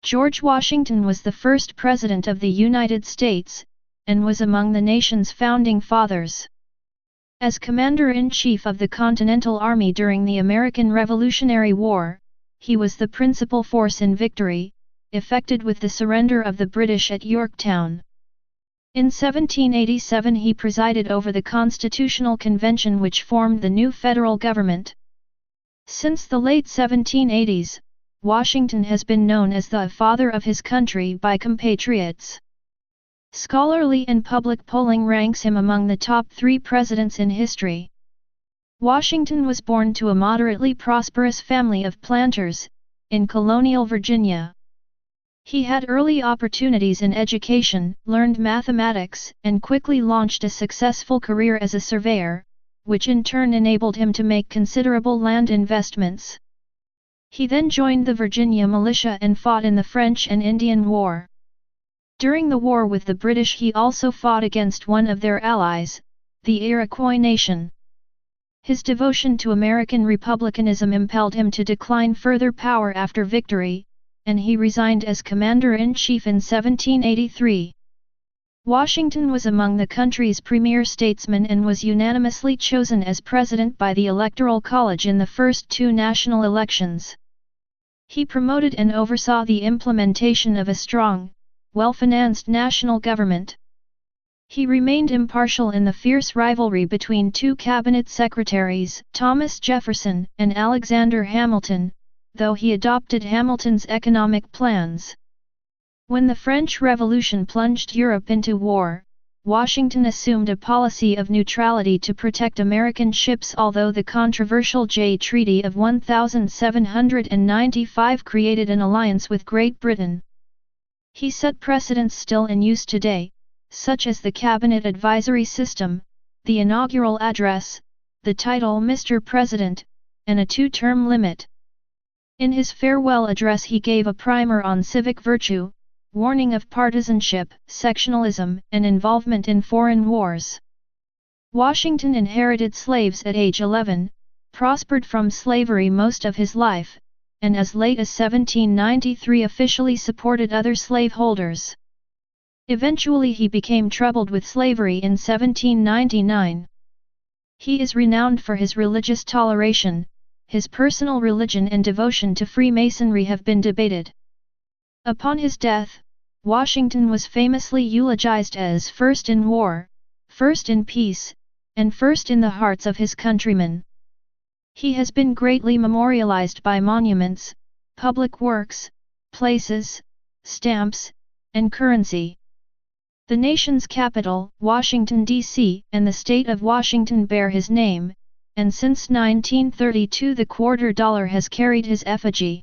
George Washington was the first President of the United States, and was among the nation's founding fathers. As Commander-in-Chief of the Continental Army during the American Revolutionary War, he was the principal force in victory, effected with the surrender of the British at Yorktown. In 1787 he presided over the Constitutional Convention which formed the new federal government. Since the late 1780s, Washington has been known as the father of his country by compatriots. Scholarly and public polling ranks him among the top 3 presidents in history. Washington was born to a moderately prosperous family of planters, in colonial Virginia. He had early opportunities in education, learned mathematics, and quickly launched a successful career as a surveyor, which in turn enabled him to make considerable land investments. He then joined the Virginia militia and fought in the French and Indian War. During the war with the British he also fought against one of their allies, the Iroquois nation. His devotion to American republicanism impelled him to decline further power after victory, and he resigned as Commander-in-Chief in 1783. Washington was among the country's premier statesmen and was unanimously chosen as president by the Electoral College in the first 2 national elections. He promoted and oversaw the implementation of a strong, well-financed national government. He remained impartial in the fierce rivalry between 2 cabinet secretaries, Thomas Jefferson and Alexander Hamilton, though he adopted Hamilton's economic plans. When the French Revolution plunged Europe into war, Washington assumed a policy of neutrality to protect American ships, although the controversial Jay Treaty of 1795 created an alliance with Great Britain. He set precedents still in use today, such as the Cabinet Advisory System, the inaugural address, the title Mr. President, and a 2-term limit. In his farewell address he gave a primer on civic virtue, warning of partisanship, sectionalism, and involvement in foreign wars. Washington inherited slaves at age 11, prospered from slavery most of his life, and as late as 1793 officially supported other slaveholders. Eventually he became troubled with slavery in 1799. He is renowned for his religious toleration. His personal religion and devotion to Freemasonry have been debated. Upon his death, Washington was famously eulogized as first in war, first in peace, and first in the hearts of his countrymen. He has been greatly memorialized by monuments, public works, places, stamps, and currency. The nation's capital, Washington, D.C., and the state of Washington bear his name, and since 1932 the $quarter has carried his effigy.